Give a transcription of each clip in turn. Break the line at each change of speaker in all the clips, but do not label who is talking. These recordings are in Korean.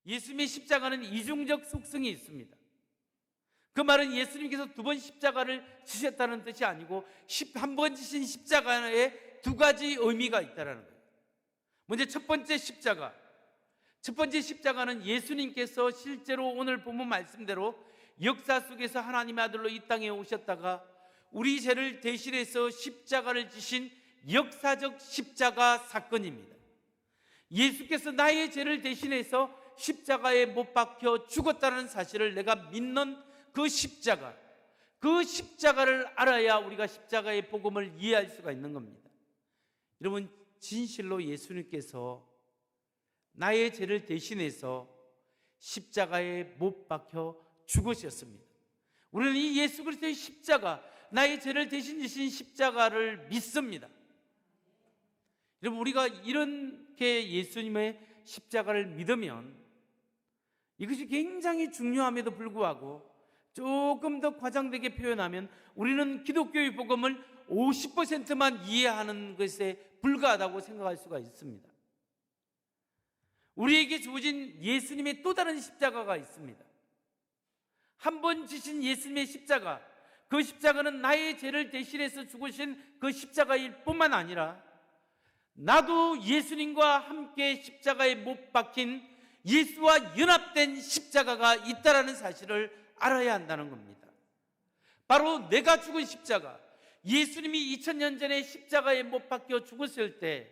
예수님의 십자가는 이중적 속성이 있습니다. 그 말은 예수님께서 2번 십자가를 지셨다는 뜻이 아니고 1번 지신 십자가에 2가지 의미가 있다는 거예요. 먼저 첫 번째 십자가는 예수님께서 실제로 오늘 본문 말씀대로 역사 속에서 하나님의 아들로 이 땅에 오셨다가 우리 죄를 대신해서 십자가를 지신 역사적 십자가 사건입니다. 예수께서 나의 죄를 대신해서 십자가에 못 박혀 죽었다는 사실을 내가 믿는 그 십자가를 알아야 우리가 십자가의 복음을 이해할 수가 있는 겁니다. 여러분, 진실로 예수님께서 나의 죄를 대신해서 십자가에 못 박혀 죽으셨습니다. 우리는 이 예수 그리스도의 십자가, 나의 죄를 대신 지신 십자가를 믿습니다. 여러분, 우리가 이렇게 예수님의 십자가를 믿으면 이것이 굉장히 중요함에도 불구하고 조금 더 과장되게 표현하면 우리는 기독교의 복음을 50%만 이해하는 것에 불과하다고 생각할 수가 있습니다. 우리에게 주어진 예수님의 또 다른 십자가가 있습니다. 한 번 지신 예수님의 십자가, 그 십자가는 나의 죄를 대신해서 죽으신 그 십자가일 뿐만 아니라 나도 예수님과 함께 십자가에 못 박힌 예수와 연합된 십자가가 있다는 사실을 알아야 한다는 겁니다. 바로 내가 죽은 십자가, 예수님이 2000년 전에 십자가에 못 박혀 죽었을 때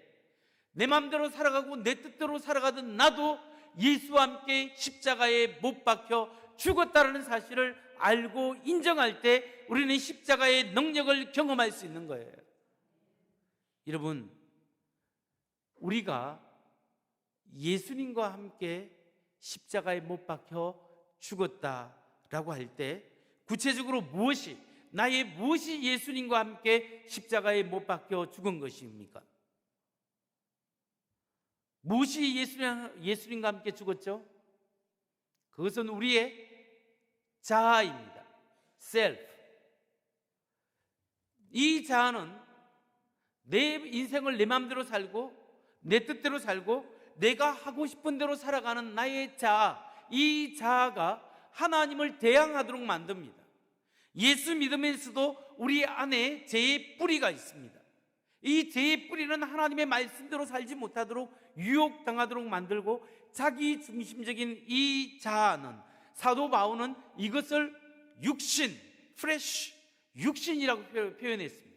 내 마음대로 살아가고 내 뜻대로 살아가던 나도 예수와 함께 십자가에 못 박혀 죽었다는 사실을 알고 인정할 때 우리는 십자가의 능력을 경험할 수 있는 거예요. 여러분, 우리가 예수님과 함께 십자가에 못 박혀 죽었다라고 할 때 구체적으로 무엇이 예수님과 함께 십자가에 못 박혀 죽은 것입니까? 무엇이 예수님과 함께 죽었죠? 그것은 우리의 자아입니다. 셀프. 이 자아는 내 인생을 내 마음대로 살고 내 뜻대로 살고 내가 하고 싶은 대로 살아가는 나의 자아, 이 자아가 하나님을 대항하도록 만듭니다. 예수 믿으면서도 우리 안에 죄의 뿌리가 있습니다. 이 죄의 뿌리는 하나님의 말씀대로 살지 못하도록 유혹당하도록 만들고 자기 중심적인 이 자아는, 사도 바울은 이것을 육신이라고 표현했습니다.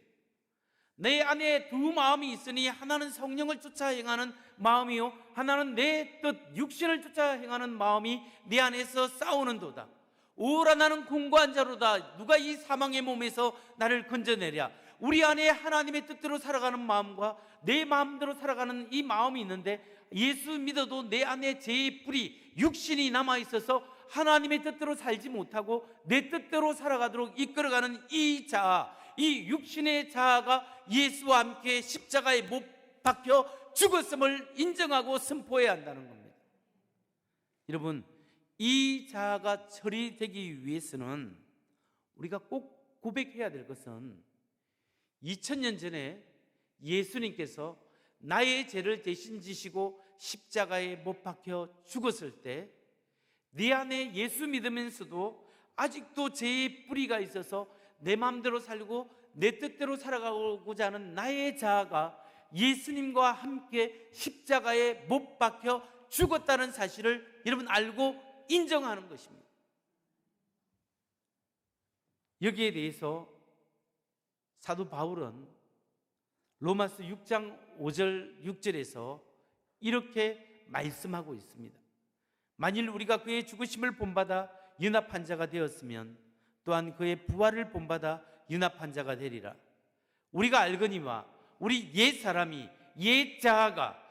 내 안에 두 마음이 있으니 하나는 성령을 쫓아 행하는 마음이요 하나는 내 뜻 육신을 쫓아 행하는 마음이 내 안에서 싸우는도다. 오라 나는 공고한 자로다. 누가 이 사망의 몸에서 나를 건져내랴. 우리 안에 하나님의 뜻대로 살아가는 마음과 내 마음대로 살아가는 이 마음이 있는데 예수 믿어도 내 안에 죄의 뿌리 육신이 남아있어서 하나님의 뜻대로 살지 못하고 내 뜻대로 살아가도록 이끌어가는 이 자아, 이 육신의 자아가 예수와 함께 십자가에 못 박혀 죽었음을 인정하고 선포해야 한다는 겁니다. 여러분, 이 자아가 처리되기 위해서는 우리가 꼭 고백해야 될 것은 2000년 전에 예수님께서 나의 죄를 대신 지시고 십자가에 못 박혀 죽었을 때 네 안에 예수 믿으면서도 아직도 죄의 뿌리가 있어서 내 마음대로 살고 내 뜻대로 살아가고자 하는 나의 자아가 예수님과 함께 십자가에 못 박혀 죽었다는 사실을 여러분 알고 인정하는 것입니다. 여기에 대해서 사도 바울은 로마서 6장 5절 6절에서 이렇게 말씀하고 있습니다. 만일 우리가 그의 죽으심을 본받아 연합한 자가 되었으면 또한 그의 부활을 본받아 연합한 자가 되리라. 우리가 알거니와 우리 옛사람이, 옛자아가,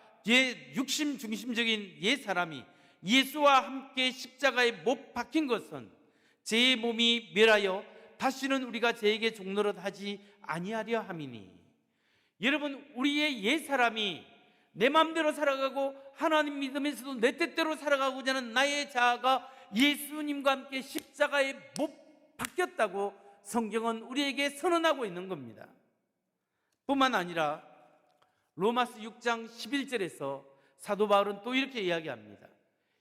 육신 중심적인 옛사람이 예수와 함께 십자가에 못 박힌 것은 제 몸이 멸하여 다시는 우리가 죄에게 종노릇 하지 아니하려 함이니. 여러분, 우리의 옛사람이 내 마음대로 살아가고 하나님 믿으면서도 내 뜻대로 살아가고자 하는 나의 자아가 예수님과 함께 십자가에 못 박혔다고 성경은 우리에게 선언하고 있는 겁니다. 뿐만 아니라 로마서 6장 11절에서 사도 바울은 또 이렇게 이야기합니다.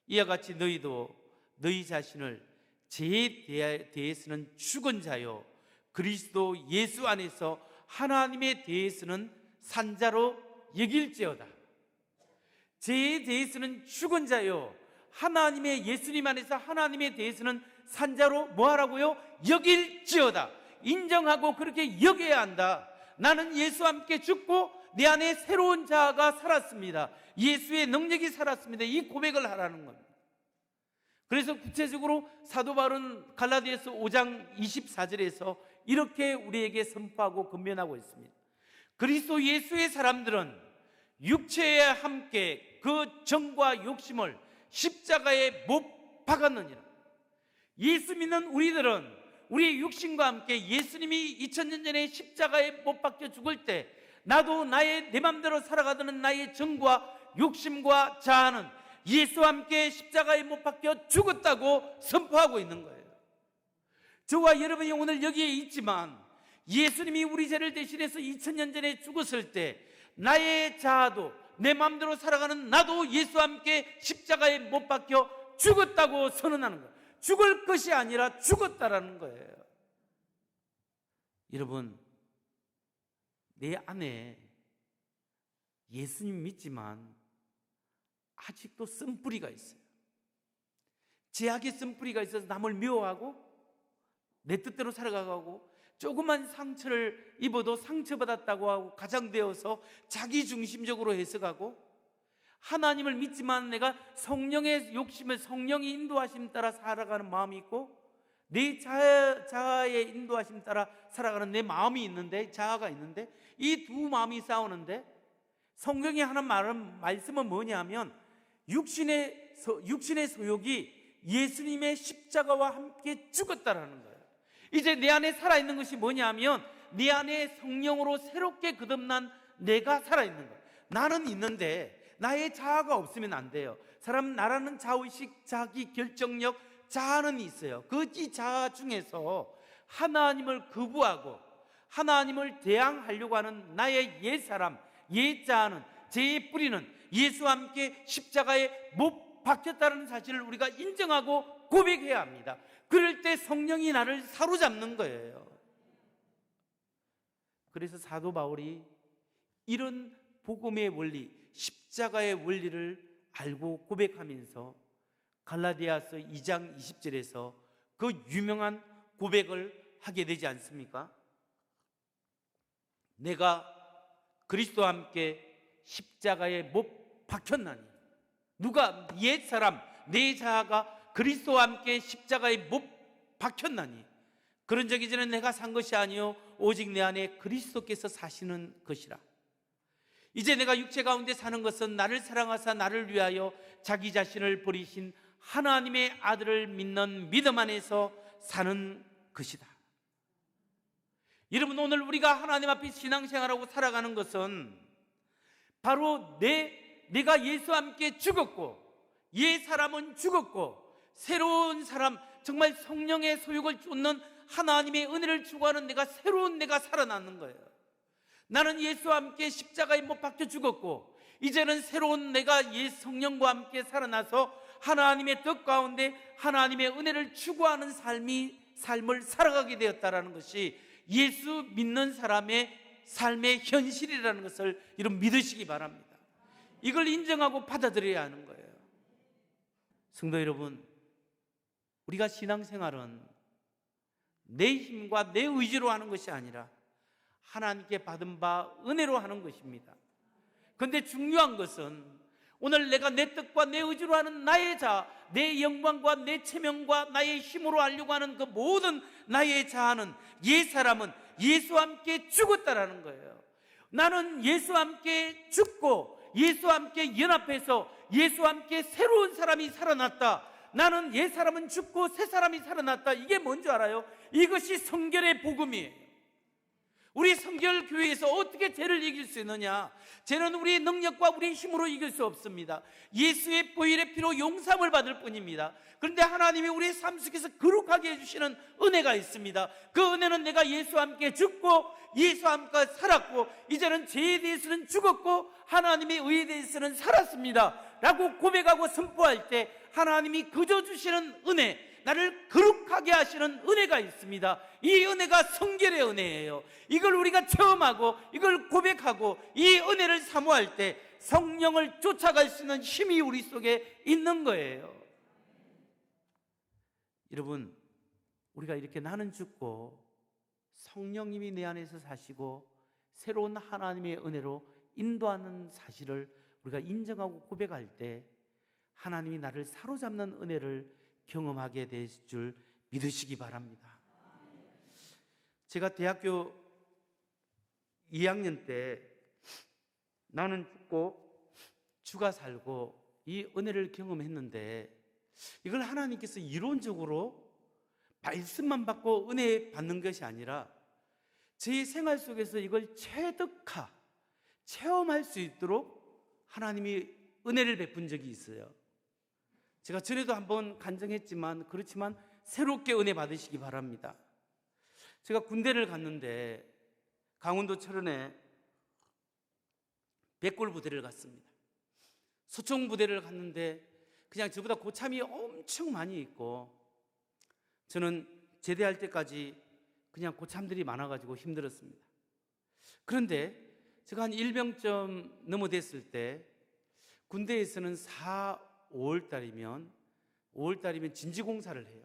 이와 같이 너희도 너희 자신을 죄에 대해서는 죽은 자요 그리스도 예수 안에서 하나님에 대해서는 산 자로 여길지어다. 죄에 대해서는 죽은 자요 하나님의 예수님 안에서 하나님에 대해서는 산 자로 뭐하라고요? 여길지어다. 인정하고 그렇게 여겨야 한다. 나는 예수와 함께 죽고 내 안에 새로운 자아가 살았습니다. 예수의 능력이 살았습니다. 이 고백을 하라는 겁니다. 그래서 구체적으로 사도 바울은 갈라디아서 5장 24절에서 이렇게 우리에게 선포하고 권면하고 있습니다. 그리스도 예수의 사람들은 육체에 함께 그 정과 욕심을 십자가에 못 박았느니라. 예수 믿는 우리들은 우리의 육신과 함께 예수님이 2000년 전에 십자가에 못 박혀 죽을 때 나도 내 맘대로 살아가던 나의 정과 욕심과 자아는 예수와 함께 십자가에 못 박혀 죽었다고 선포하고 있는 거예요. 저와 여러분이 오늘 여기에 있지만 예수님이 우리 죄를 대신해서 2000년 전에 죽었을 때 나의 자아도 내 마음대로 살아가는 나도 예수와 함께 십자가에 못 박혀 죽었다고 선언하는 거예요. 죽을 것이 아니라 죽었다라는 거예요. 여러분, 내 안에 예수님 믿지만 아직도 쓴뿌리가 있어요. 죄악의 쓴뿌리가 있어서 남을 미워하고 내 뜻대로 살아가고 조그만 상처를 입어도 상처받았다고 하고 가장되어서 자기중심적으로 해석하고 하나님을 믿지만 내가 성령의 욕심을 성령이 인도하심 따라 살아가는 마음이 있고 내 자아의 인도하심 따라 살아가는 내 마음이 있는데 자아가 있는데 이 두 마음이 싸우는데 성경이 하는 말씀은 뭐냐면 육신의 소욕이 예수님의 십자가와 함께 죽었다라는 거예요. 이제 내 안에 살아있는 것이 뭐냐면 내 안에 성령으로 새롭게 거듭난 내가 살아있는 거예요. 나는 있는데 나의 자아가 없으면 안 돼요. 사람 나라는 자의식, 자기 결정력, 자아는 있어요. 그 이 자아 중에서 하나님을 거부하고 하나님을 대항하려고 하는 나의 옛사람, 옛자아는 죄의 뿌리는 예수와 함께 십자가에 못 박혔다는 사실을 우리가 인정하고 고백해야 합니다. 그럴 때 성령이 나를 사로잡는 거예요. 그래서 사도 바울이 이런 복음의 원리, 십자가의 원리를 알고 고백하면서 갈라디아서 2장 20절에서 그 유명한 고백을 하게 되지 않습니까? 내가 그리스도와 함께 십자가에 못 박혔나니. 누가? 옛사람, 내 자아가 그리스도와 함께 십자가에 못 박혔나니. 그런 적이 전에 내가 산 것이 아니요 오직 내 안에 그리스도께서 사시는 것이라. 이제 내가 육체 가운데 사는 것은 나를 사랑하사 나를 위하여 자기 자신을 버리신 하나님의 아들을 믿는 믿음 안에서 사는 것이다. 여러분, 오늘 우리가 하나님 앞에 신앙생활하고 살아가는 것은 바로 내가 예수와 함께 죽었고 옛 사람은 죽었고 새로운 사람, 정말 성령의 소욕을 쫓는 하나님의 은혜를 추구하는 내가, 새로운 내가 살아나는 거예요. 나는 예수와 함께 십자가에 못 박혀 죽었고 이제는 새로운 내가 옛 성령과 함께 살아나서 하나님의 뜻 가운데 하나님의 은혜를 추구하는 삶을 살아가게 되었다는 것이 예수 믿는 사람의 삶의 현실이라는 것을 여러분 믿으시기 바랍니다. 이걸 인정하고 받아들여야 하는 거예요. 성도 여러분, 우리가 신앙생활은 내 힘과 내 의지로 하는 것이 아니라 하나님께 받은 바 은혜로 하는 것입니다. 그런데 중요한 것은 오늘 내가 내 뜻과 내 의지로 하는 나의 자아, 내 영광과 내 체면과 나의 힘으로 하려고 하는 그 모든 나의 자아는, 옛사람은 예수와 함께 죽었다라는 거예요. 나는 예수와 함께 죽고 예수와 함께 연합해서 예수와 함께 새로운 사람이 살아났다. 나는 옛사람은 죽고 새사람이 살아났다. 이게 뭔지 알아요? 이것이 성결의 복음이에요. 우리 성결교회에서 어떻게 죄를 이길 수 있느냐? 죄는 우리의 능력과 우리의 힘으로 이길 수 없습니다. 예수의 보혈의 피로 용서함을 받을 뿐입니다. 그런데 하나님이 우리의 삶 속에서 거룩하게 해주시는 은혜가 있습니다. 그 은혜는 내가 예수와 함께 죽고 예수와 함께 살았고 이제는 죄에 대해서는 죽었고 하나님의 의에 대해서는 살았습니다. 라고 고백하고 선포할 때 하나님이 그저 주시는 은혜, 나를 거룩하게 하시는 은혜가 있습니다. 이 은혜가 성결의 은혜예요. 이걸 우리가 체험하고 이걸 고백하고 이 은혜를 사모할 때 성령을 쫓아갈 수 있는 힘이 우리 속에 있는 거예요. 여러분, 우리가 이렇게 나는 죽고 성령님이 내 안에서 사시고 새로운 하나님의 은혜로 인도하는 사실을 우리가 인정하고 고백할 때 하나님이 나를 사로잡는 은혜를 경험하게 될 줄 믿으시기 바랍니다. 제가 대학교 2학년 때 나는 죽고 주가 살고 이 은혜를 경험했는데, 이걸 하나님께서 이론적으로 말씀만 받고 은혜 받는 것이 아니라 제 생활 속에서 이걸 체득하, 체험할 수 있도록 하나님이 은혜를 베푼 적이 있어요. 제가 전에도 한번 간증했지만, 그렇지만 새롭게 은혜 받으시기 바랍니다. 제가 군대를 갔는데 강원도 철원에 백골 부대를 갔습니다. 소총 부대를 갔는데 그냥 저보다 고참이 엄청 많이 있고, 저는 제대할 때까지 그냥 고참들이 많아가지고 힘들었습니다. 그런데 제가 한 일병쯤 넘어됐을 때 군대에서는 5월 달이면 진지공사를 해요.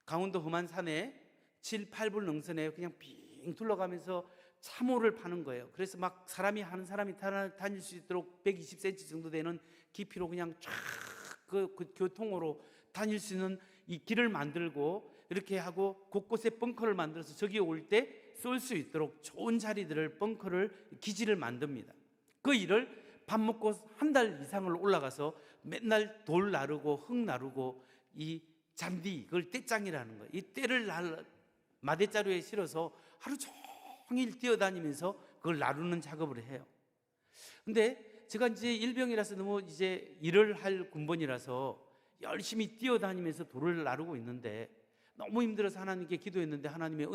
강원도 험한 산에 7, 8불 능선에 그냥 빙 둘러가면서 참호를 파는 거예요. 그래서 막 한 사람이 다닐 수 있도록 120cm 정도 되는 깊이로 그냥 쫙 그 교통으로 다닐 수 있는 이 길을 만들고, 이렇게 하고 곳곳에 벙커를 만들어서 저기 올 때 쏠 수 있도록 좋은 자리들을, 벙커를, 기지를 만듭니다. 그 일을 밥 먹고 한 달 이상을 올라가서 맨날 돌 나르고 흙 나르고 이 잔디, 그걸 떼짱이라는 거예요. 이 떼를 마대자루에 실어서 하루 종일 뛰어다니면서 그걸 나르는 작업을 해요. 근데 제가 이제 일병이라서 너무 이제 일을 할 군번이라서 열심히 뛰어다니면서 돌을 나르고 있는데 너무 힘들어서 하나님께 기도했는데 하나님의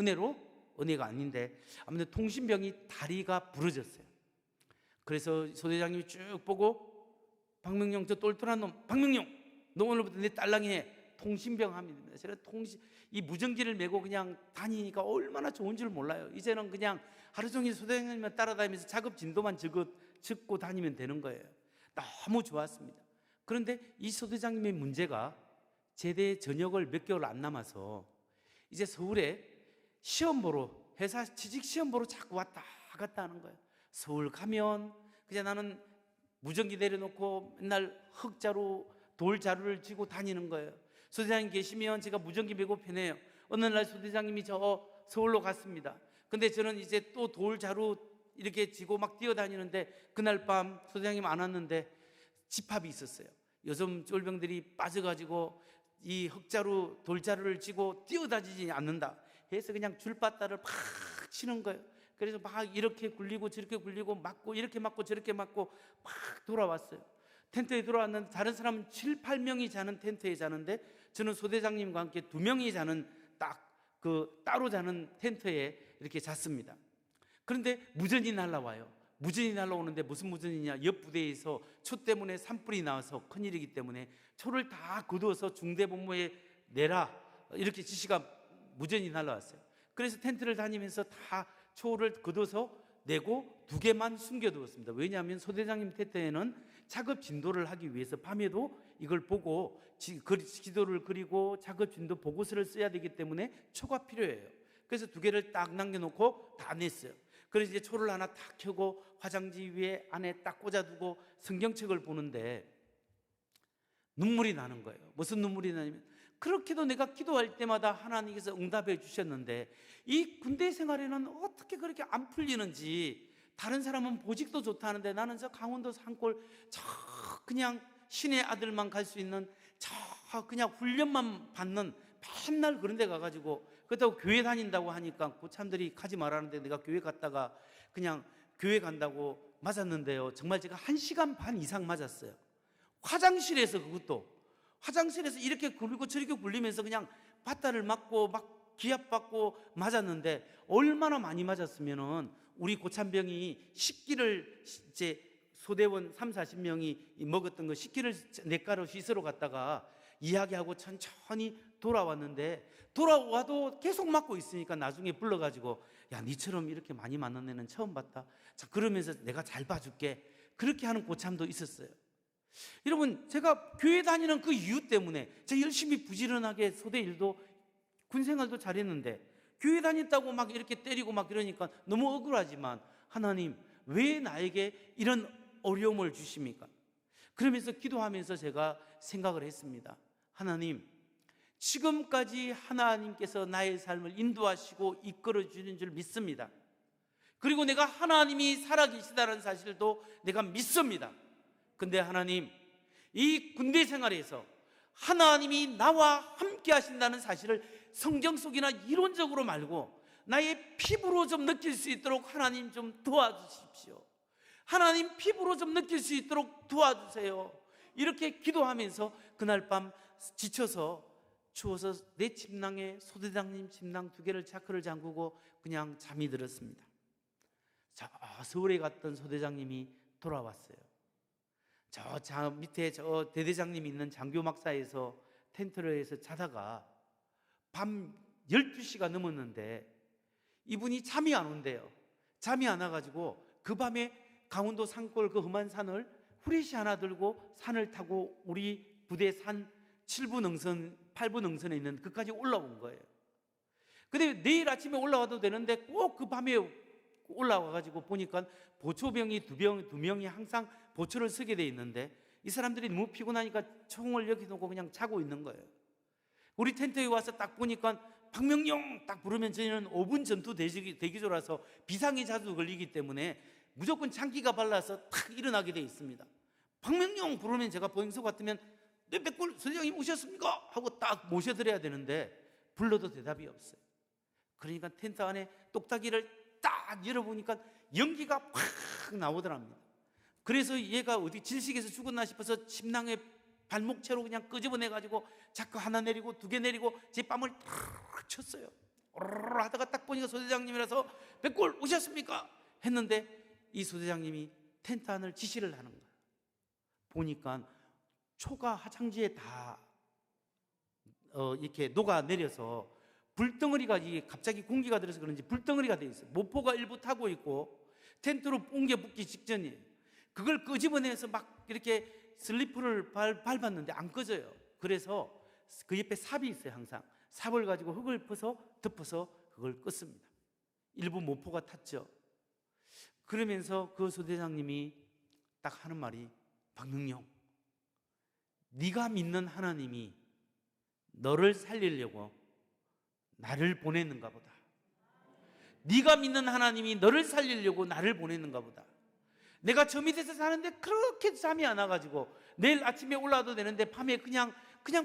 은혜가 아닌데 아무튼 통신병이 다리가 부러졌어요. 그래서 소대장님이 쭉 보고, 박명용, 저 똘똘한 놈, 박명용, 너 오늘부터 내 딸랑이 해. 통신병 합니다. 제가 이 무전기를 메고 그냥 다니니까 얼마나 좋은 줄 몰라요. 이제는 그냥 하루 종일 소대장님만 따라다니면서 작업 진도만 적고 다니면 되는 거예요. 너무 좋았습니다. 그런데 이 소대장님의 문제가 제대 전역을 몇 개월 안 남아서 이제 서울에 시험 보러, 회사 취직 시험 보러 자꾸 왔다 갔다 하는 거예요. 서울 가면 그냥 나는 무전기 내려놓고 맨날 흙자루, 돌자루를 쥐고 다니는 거예요. 소대장님 계시면 제가 무전기 메고 편해요. 어느 날 소대장님이 저 서울로 갔습니다. 근데 저는 이제 또 돌자루 이렇게 쥐고 막 뛰어다니는데, 그날 밤 소대장님 안 왔는데 집합이 있었어요. 요즘 쫄병들이 빠져가지고 이 흙자루, 돌자루를 쥐고 뛰어다니지 않는다 해서 그냥 줄바따를 팍 치는 거예요. 그래서 막 이렇게 굴리고 저렇게 굴리고 맞고, 이렇게 맞고 저렇게 맞고 막 돌아왔어요. 텐트에 들어왔는데 다른 사람은 7, 8명이 자는 텐트에 자는데 저는 소대장님과 함께 2명이 자는 따로 자는 텐트에 이렇게 잤습니다. 그런데 무전이 날라와요. 무전이 날라오는데 무슨 무전이냐, 옆 부대에서 초 때문에 산불이 나와서 큰일이기 때문에 초를 다 거두어서 중대본부에 내라, 이렇게 지시가, 무전이 날라왔어요. 그래서 텐트를 다니면서 다 초를 거둬서 내고 2개만 숨겨두었습니다. 왜냐하면 소대장님 텐트에는 작업 진도를 하기 위해서 밤에도 이걸 보고 지도를 그리고 작업 진도 보고서를 써야 되기 때문에 초가 필요해요. 그래서 2개를 딱 남겨놓고 다 냈어요. 그래서 이제 초를 하나 딱 켜고 화장지 위에 안에 딱 꽂아두고 성경책을 보는데 눈물이 나는 거예요. 무슨 눈물이 나냐면, 그렇게도 내가 기도할 때마다 하나님께서 응답해 주셨는데 이 군대 생활에는 어떻게 그렇게 안 풀리는지, 다른 사람은 보직도 좋다는데 나는 저 강원도 산골 저 그냥 신의 아들만 갈 수 있는 저 그냥 훈련만 받는, 맨날 그런 데 가가지고, 그렇다고 교회 다닌다고 하니까 고참들이 가지 말라는데 내가 교회 갔다가 그냥 교회 간다고 맞았는데요, 정말 제가 1시간 반 이상 맞았어요. 화장실에서, 그것도 화장실에서 이렇게 굴리고 저렇게 굴리면서 그냥 바다를 맞고 막 기압받고 맞았는데, 얼마나 많이 맞았으면은 우리 고참병이 식기를 이제 소대원 3, 40명이 먹었던 거 식기를 냇가로 씻으러 갔다가 이야기하고 천천히 돌아왔는데, 돌아와도 계속 맞고 있으니까 나중에 불러가지고, 야, 니처럼 이렇게 많이 맞는 애는 처음 봤다. 자, 그러면서 내가 잘 봐줄게. 그렇게 하는 고참도 있었어요. 여러분, 제가 교회 다니는 그 이유 때문에 제가 열심히 부지런하게 소대 일도 군생활도 잘했는데, 교회 다녔다고 막 이렇게 때리고 막 이러니까 너무 억울하지만, 하나님 왜 나에게 이런 어려움을 주십니까? 그러면서 기도하면서 제가 생각을 했습니다. 하나님, 지금까지 하나님께서 나의 삶을 인도하시고 이끌어 주는 줄 믿습니다. 그리고 내가 하나님이 살아계시다는 사실도 내가 믿습니다. 근데 하나님, 이 군대 생활에서 하나님이 나와 함께 하신다는 사실을 성경 속이나 이론적으로 말고 나의 피부로 좀 느낄 수 있도록 하나님 좀 도와주십시오. 하나님, 피부로 좀 느낄 수 있도록 도와주세요. 이렇게 기도하면서 그날 밤 지쳐서 추워서 내 침낭에 소대장님 침낭 2개를 자크를 잠그고 그냥 잠이 들었습니다. 자, 서울에 갔던 소대장님이 돌아왔어요. 저 밑에 저 대대장님이 있는 장교막사에서 텐트를 해서 자다가 밤 12시가 넘었는데 이분이 잠이 안 온대요. 잠이 안 와가지고 그 밤에 강원도 산골 그 험한 산을 후레쉬 하나 들고 산을 타고 우리 부대 산 7부 능선, 8부 능선에 있는 그까지 올라온 거예요. 근데 내일 아침에 올라와도 되는데 꼭 그 밤에 올라와가지고 보니까 보초병이 두 명이 항상 보초를 서게 돼 있는데, 이 사람들이 너무 피곤하니까 총을 여기 놓고 그냥 자고 있는 거예요. 우리 텐트에 와서 딱 보니까 박명용 딱 부르면 저희는 5분 전투 대기조라서 비상이 자주 걸리기 때문에 무조건 장기가 발라서 탁 일어나게 돼 있습니다. 박명용 부르면 제가 보행소 같으면 네, 백골 선생님 오셨습니까? 하고 딱 모셔드려야 되는데 불러도 대답이 없어요. 그러니까 텐트 안에 똑딱이를 딱 열어보니까 연기가 팍 나오더랍니다. 그래서 얘가 어디 질식해서 죽었나 싶어서 침낭에 발목채로 그냥 끄집어내가지고 자꾸 하나 내리고 2개 내리고 제 뺨을 탁 쳤어요. 오르르 하다가 딱 보니까 소대장님이라서 백골 오셨습니까? 했는데 이 소대장님이 텐트 안을 지시를 하는 거예요. 보니까 초가 화장지에 다 이렇게 녹아내려서 불덩어리가, 이게 갑자기 공기가 들어서 그런지 불덩어리가 돼 있어요. 모포가 일부 타고 있고 텐트로 옮겨 붙기 직전이에요. 그걸 끄집어내서 막 이렇게 슬리퍼를 밟았는데 안 꺼져요. 그래서 그 옆에 삽이 있어요. 항상 삽을 가지고 흙을 덮어서 그걸 껐습니다. 일부 모포가 탔죠. 그러면서 그 소대장님이 딱 하는 말이, 박능용, 네가 믿는 하나님이 너를 살리려고 나를 보냈는가 보다. 네가 믿는 하나님이 너를 살리려고 나를 보냈는가 보다. 내가 저 밑에서 사는데 그렇게 잠이 안 와가지고 내일 아침에 올라와도 되는데 밤에 그냥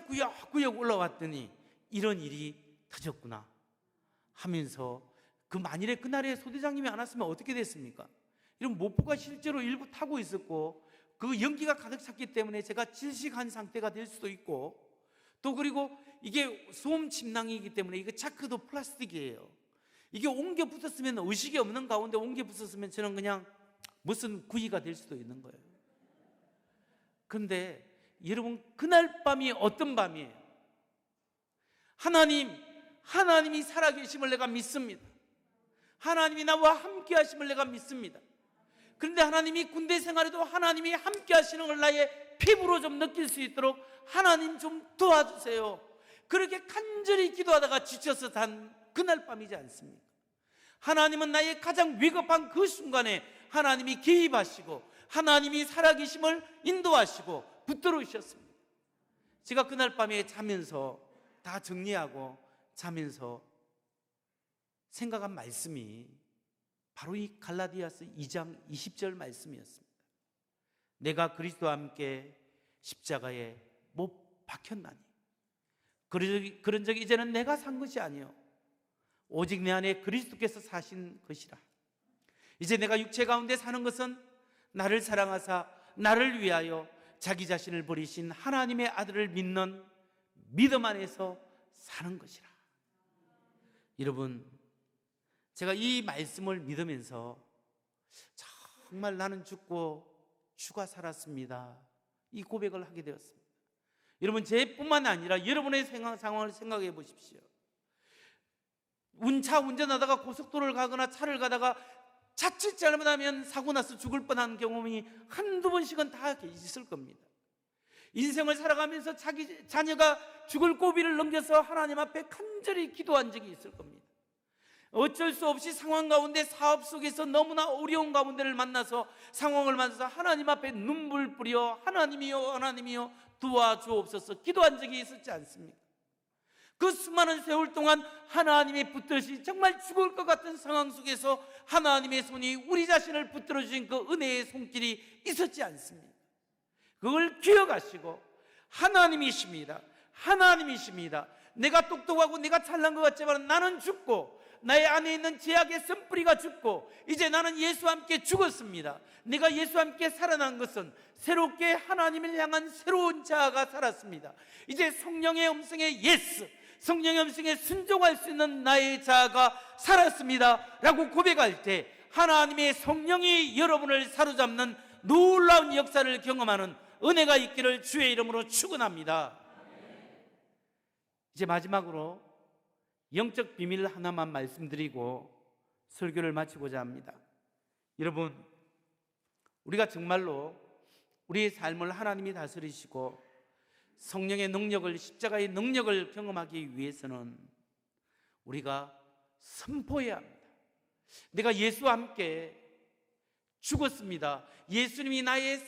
구역구역 올라왔더니 이런 일이 터졌구나 하면서, 그 만일에 그날에 소대장님이 안 왔으면 어떻게 됐습니까? 이런 모포가 실제로 일부 타고 있었고 그 연기가 가득 찼기 때문에 제가 질식한 상태가 될 수도 있고, 또 그리고 이게 소음 침낭이기 때문에 이거 자크도 플라스틱이에요. 이게 옮겨 붙었으면 의식이 없는 가운데 옮겨 붙었으면 저는 그냥 무슨 구이가 될 수도 있는 거예요. 그런데 여러분, 그날 밤이 어떤 밤이에요? 하나님이 살아계심을 내가 믿습니다. 하나님이 나와 함께 하심을 내가 믿습니다. 그런데 하나님이 군대 생활에도 하나님이 함께 하시는 걸 나의 피부로 좀 느낄 수 있도록 하나님 좀 도와주세요. 그렇게 간절히 기도하다가 지쳐서 단 그날 밤이지 않습니까? 하나님은 나의 가장 위급한 그 순간에 하나님이 개입하시고 하나님이 살아계심을 인도하시고 붙들어주셨습니다. 제가 그날 밤에 자면서 다 정리하고 자면서 생각한 말씀이 바로 이 갈라디아서 2장 20절 말씀이었습니다. 내가 그리스도와 함께 십자가에 못 박혔나니 그런 적이 이제는 내가 산 것이 아니요 오직 내 안에 그리스도께서 사신 것이라. 이제 내가 육체 가운데 사는 것은 나를 사랑하사 나를 위하여 자기 자신을 버리신 하나님의 아들을 믿는 믿음 안에서 사는 것이라. 여러분, 제가 이 말씀을 믿으면서 정말 나는 죽고 주가 살았습니다. 이 고백을 하게 되었습니다. 여러분, 제뿐만 아니라 여러분의 상황을 생각해 보십시오. 차 운전하다가 고속도로를 가거나 차를 가다가 자칫 잘못하면 사고 나서 죽을 뻔한 경험이 한두 번씩은 다 있을 겁니다. 인생을 살아가면서 자기 자녀가 죽을 고비를 넘겨서 하나님 앞에 간절히 기도한 적이 있을 겁니다. 어쩔 수 없이 상황 가운데, 사업 속에서 너무나 어려운 가운데를 만나서, 상황을 만나서 하나님 앞에 눈물 뿌려 하나님이여 하나님이여 도와주옵소서 기도한 적이 있었지 않습니까? 그 수많은 세월 동안 하나님이 붙들으신, 정말 죽을 것 같은 상황 속에서 하나님의 손이 우리 자신을 붙들어 주신 그 은혜의 손길이 있었지 않습니까? 그걸 기억하시고, 하나님이십니다. 하나님이십니다. 내가 똑똑하고 내가 잘난 것 같지만 나는 죽고, 나의 안에 있는 죄악의 쓴뿌리가 죽고, 이제 나는 예수와 함께 죽었습니다. 내가 예수와 함께 살아난 것은 새롭게 하나님을 향한 새로운 자아가 살았습니다. 이제 성령의 음성에 예스, 성령의 음성에 순종할 수 있는 나의 자아가 살았습니다 라고 고백할 때, 하나님의 성령이 여러분을 사로잡는 놀라운 역사를 경험하는 은혜가 있기를 주의 이름으로 축원합니다. 이제 마지막으로 영적 비밀 하나만 말씀드리고 설교를 마치고자 합니다. 여러분, 우리가 정말로 우리의 삶을 하나님이 다스리시고 성령의 능력을, 십자가의 능력을 경험하기 위해서는 우리가 선포해야 합니다. 내가 예수와 함께 죽었습니다. 예수님이 나의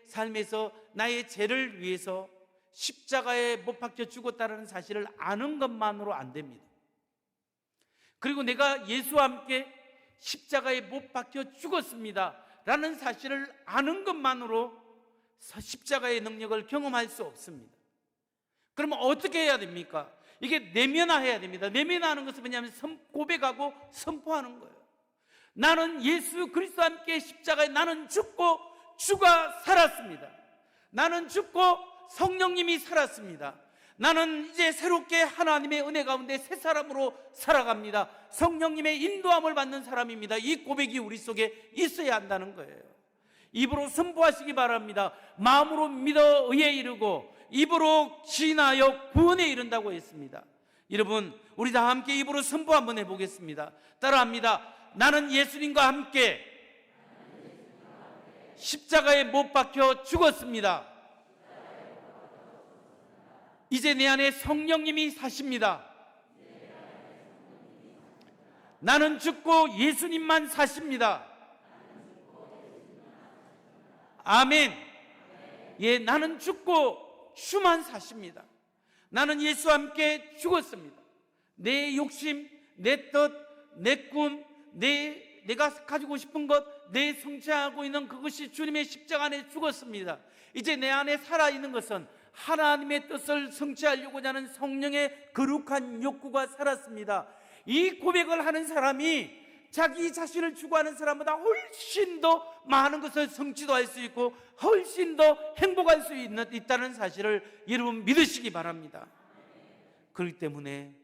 삶에서 나의 죄를 위해서 십자가에 못 박혀 죽었다는 사실을 아는 것만으로 안 됩니다. 그리고 내가 예수와 함께 십자가에 못 박혀 죽었습니다 라는 사실을 아는 것만으로 십자가의 능력을 경험할 수 없습니다. 그러면 어떻게 해야 됩니까? 이게 내면화해야 됩니다. 내면화하는 것은 뭐냐면 고백하고 선포하는 거예요. 나는 예수 그리스도와 함께 십자가에 나는 죽고 주가 살았습니다. 나는 죽고 성령님이 살았습니다. 나는 이제 새롭게 하나님의 은혜 가운데 새 사람으로 살아갑니다. 성령님의 인도함을 받는 사람입니다. 이 고백이 우리 속에 있어야 한다는 거예요. 입으로 선포하시기 바랍니다. 마음으로 믿어 의에 이르고 입으로 시인하여 구원에 이른다고 했습니다. 여러분, 우리 다 함께 입으로 선포 한번 해보겠습니다. 따라합니다. 나는 예수님과 함께 십자가에 못 박혀 죽었습니다. 이제 내 안에 성령님이 사십니다. 나는 죽고 예수님만 사십니다. 아멘. 예, 나는 죽고 주만 사십니다. 나는 예수와 함께 죽었습니다. 내 욕심, 내 뜻, 내 꿈, 내가 가지고 싶은 것, 내 성취하고 있는 그것이 주님의 십자가 안에 죽었습니다. 이제 내 안에 살아있는 것은 하나님의 뜻을 성취하려고자 하는 성령의 거룩한 욕구가 살았습니다. 이 고백을 하는 사람이 자기 자신을 추구하는 사람보다 훨씬 더 많은 것을 성취도 할 수 있고 훨씬 더 행복할 수 있다는 사실을 여러분 믿으시기 바랍니다. 그렇기 때문에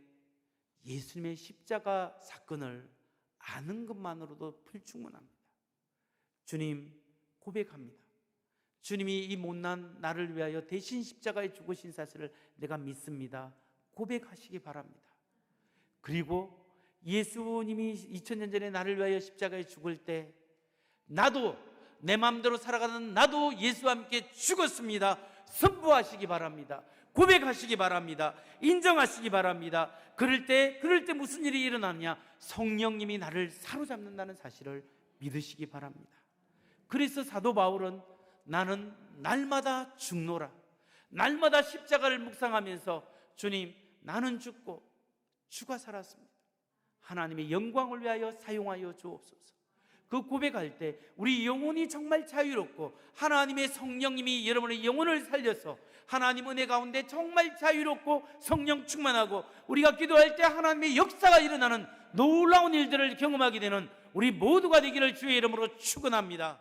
예수님의 십자가 사건을 아는 것만으로도 불충분합니다. 주님, 고백합니다. 주님이 이 못난 나를 위하여 대신 십자가에 죽으신 사실을 내가 믿습니다. 고백하시기 바랍니다. 그리고 예수님이 2000년 전에 나를 위하여 십자가에 죽을 때 나도 내 마음대로 살아가는 나도 예수와 함께 죽었습니다. 선포하시기 바랍니다. 고백하시기 바랍니다. 인정하시기 바랍니다. 그럴 때 무슨 일이 일어나느냐? 성령님이 나를 사로잡는다는 사실을 믿으시기 바랍니다. 그래서 사도 바울은 나는 날마다 죽노라, 날마다 십자가를 묵상하면서 주님, 나는 죽고 주가 살았습니다. 하나님의 영광을 위하여 사용하여 주옵소서. 그 고백할 때 우리 영혼이 정말 자유롭고 하나님의 성령님이 여러분의 영혼을 살려서 하나님 은혜 가운데 정말 자유롭고 성령 충만하고 우리가 기도할 때 하나님의 역사가 일어나는 놀라운 일들을 경험하게 되는 우리 모두가 되기를 주의 이름으로 축원합니다.